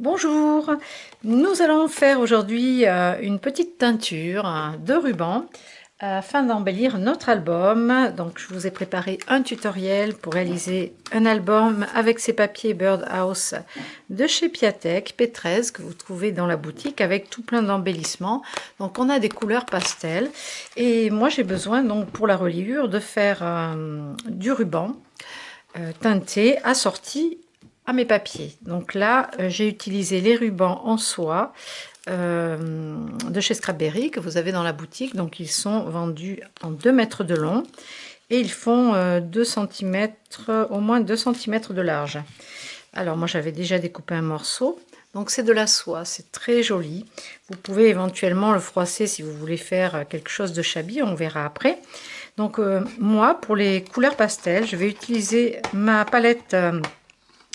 Bonjour, nous allons faire aujourd'hui une petite teinture de ruban afin d'embellir notre album. Donc je vous ai préparé un tutoriel pour réaliser un album avec ces papiers Birdhouse de chez Piatek P13 que vous trouvez dans la boutique avec tout plein d'embellissements. Donc on a des couleurs pastel et moi j'ai besoin donc pour la reliure de faire du ruban teinté assorti à mes papiers. Donc là, j'ai utilisé les rubans en soie de chez Scrapberry que vous avez dans la boutique. Donc ils sont vendus en 2 mètres de long et ils font 2 cm, au moins 2 cm de large. Alors moi j'avais déjà découpé un morceau. Donc c'est de la soie, c'est très joli. Vous pouvez éventuellement le froisser si vous voulez faire quelque chose de shabby, on verra après. Donc moi pour les couleurs pastel, je vais utiliser ma palette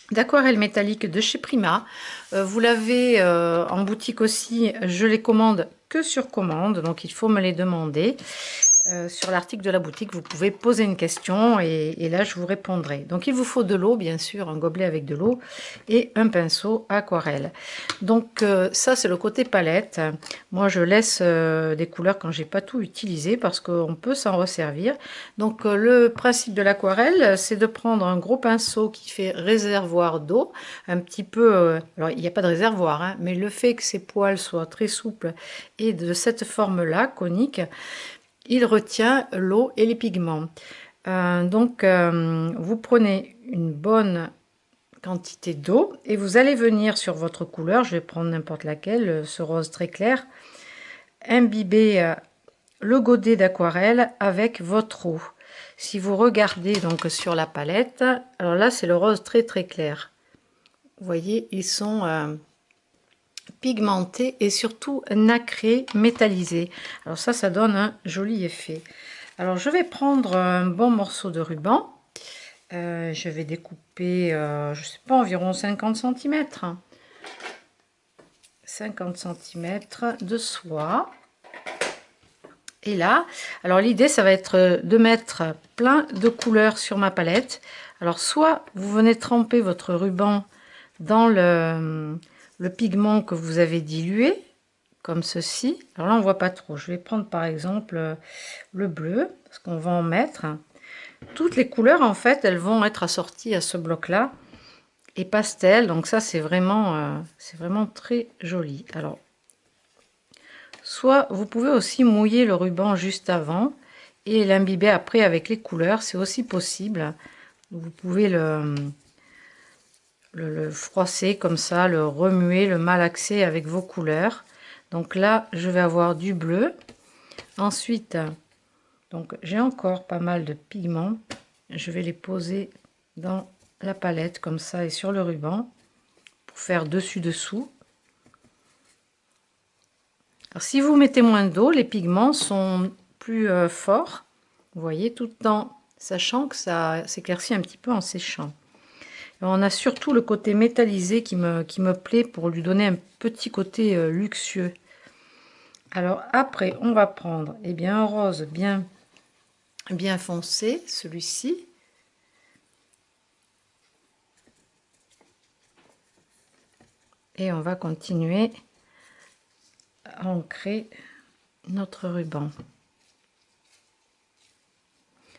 d'aquarelle métallique de chez Prima. Vous l'avez en boutique aussi, je les commande que sur commande, donc il faut me les demander. Sur l'article de la boutique, vous pouvez poser une question et là je vous répondrai. Donc il vous faut de l'eau, bien sûr, un gobelet avec de l'eau et un pinceau aquarelle. Donc ça c'est le côté palette. Moi je laisse des couleurs quand j'ai pas tout utilisé parce qu'on peut s'en resservir. Donc le principe de l'aquarelle, c'est de prendre un gros pinceau qui fait réservoir d'eau, un petit peu. Alors il n'y a pas de réservoir, hein, mais le fait que ces poils soient très souples et de cette forme-là, conique, il retient l'eau et les pigments. Vous prenez une bonne quantité d'eau et vous allez venir sur votre couleur, je vais prendre n'importe laquelle, ce rose très clair, imbiber le godet d'aquarelle avec votre eau. Si vous regardez donc sur la palette, alors là c'est le rose très très clair. Vous voyez, ils sont pigmentés et surtout nacrés, métallisés. Alors ça donne un joli effet. Alors je vais prendre un bon morceau de ruban. Je vais découper, je sais pas, environ 50 cm. 50 cm de soie. Et là, alors l'idée, ça va être de mettre plein de couleurs sur ma palette. Alors soit vous venez tremper votre ruban dans le pigment que vous avez dilué, comme ceci. Alors là, on voit pas trop. Je vais prendre par exemple le bleu, parce qu'on va en mettre. Toutes les couleurs, en fait, elles vont être assorties à ce bloc-là. Et pastel, donc ça, c'est vraiment très joli. Alors, soit vous pouvez aussi mouiller le ruban juste avant et l'imbiber après avec les couleurs, c'est aussi possible. Vous pouvez le froisser comme ça, le remuer, le malaxer avec vos couleurs. Donc là, je vais avoir du bleu. Ensuite, donc j'ai encore pas mal de pigments. Je vais les poser dans la palette comme ça et sur le ruban pour faire dessus-dessous. Alors si vous mettez moins d'eau, les pigments sont plus forts. Vous voyez, tout en sachant que ça s'éclaircit un petit peu en séchant. Et on a surtout le côté métallisé qui me plaît pour lui donner un petit côté luxueux. Alors après, on va prendre un rose bien foncé, celui-ci. Et on va continuer à ancrer notre ruban.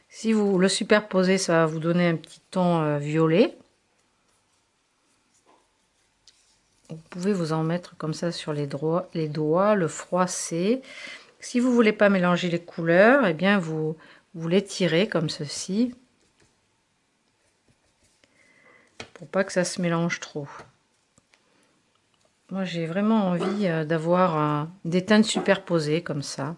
Si vous le superposez, ça va vous donner un petit ton violet. Vous pouvez vous en mettre comme ça sur les doigts, le froisser. Si vous voulez pas mélanger les couleurs, eh bien vous l'étirez comme ceci. Pour pas que ça se mélange trop. Moi j'ai vraiment envie d'avoir des teintes superposées comme ça.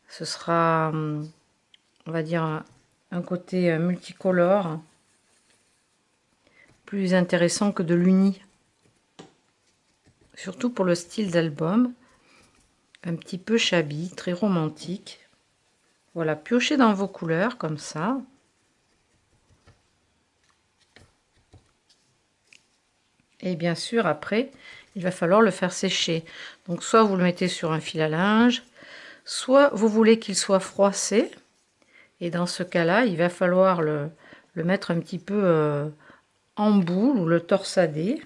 Ce sera, on va dire, un côté multicolore plus intéressant que de l'uni. Surtout pour le style d'album, un petit peu shabby, très romantique. Voilà, piochez dans vos couleurs comme ça. Et bien sûr, après, il va falloir le faire sécher. Donc, soit vous le mettez sur un fil à linge, soit vous voulez qu'il soit froissé. Et dans ce cas-là, il va falloir le mettre un petit peu en boule ou le torsader.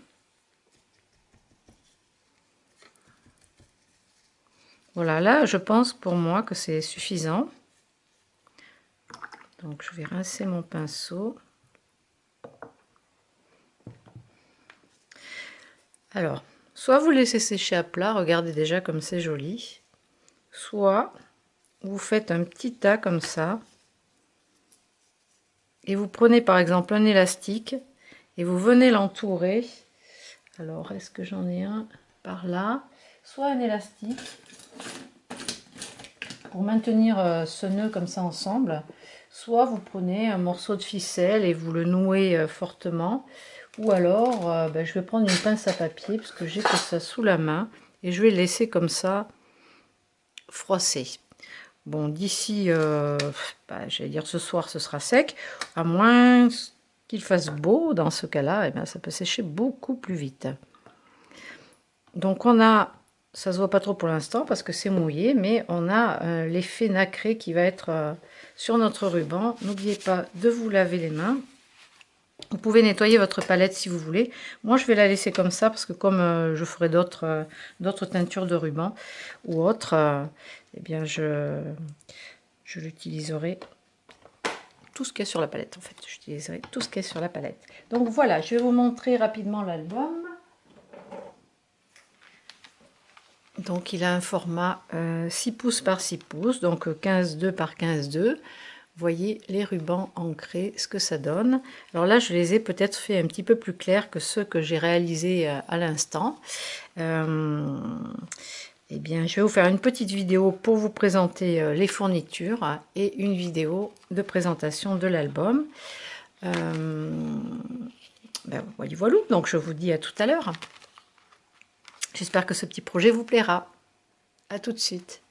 Voilà, là, je pense pour moi que c'est suffisant. Donc, je vais rincer mon pinceau. Alors, soit vous laissez sécher à plat, regardez déjà comme c'est joli. Soit vous faites un petit tas comme ça. Et vous prenez par exemple un élastique et vous venez l'entourer. Alors, est-ce que j'en ai un par là? Soit un élastique pour maintenir ce nœud comme ça ensemble, soit vous prenez un morceau de ficelle et vous le nouez fortement, ou alors je vais prendre une pince à papier parce que j'ai que ça sous la main et je vais le laisser comme ça froisser. Bon, d'ici, j'allais dire ce soir, ce sera sec, à moins qu'il fasse beau. Dans ce cas-là, ça peut sécher beaucoup plus vite. Donc on a, ça se voit pas trop pour l'instant parce que c'est mouillé, mais on a l'effet nacré qui va être sur notre ruban. N'oubliez pas de vous laver les mains. Vous pouvez nettoyer votre palette si vous voulez. Moi, je vais la laisser comme ça parce que comme je ferai d'autres teintures de ruban ou autres, eh bien je l'utiliserai tout ce qu'il y a sur la palette. En fait, j'utiliserai tout ce qu'il y a sur la palette. Donc voilà, je vais vous montrer rapidement l'album. Donc il a un format 6 pouces par 6 pouces, donc 15,2 par 15,2. Vous voyez les rubans ancrés, ce que ça donne. Alors là, je les ai peut-être fait un petit peu plus clairs que ceux que j'ai réalisés à l'instant. Eh bien, je vais vous faire une petite vidéo pour vous présenter les fournitures et une vidéo de présentation de l'album. Voyez, voilà, donc je vous dis à tout à l'heure. J'espère que ce petit projet vous plaira. À tout de suite.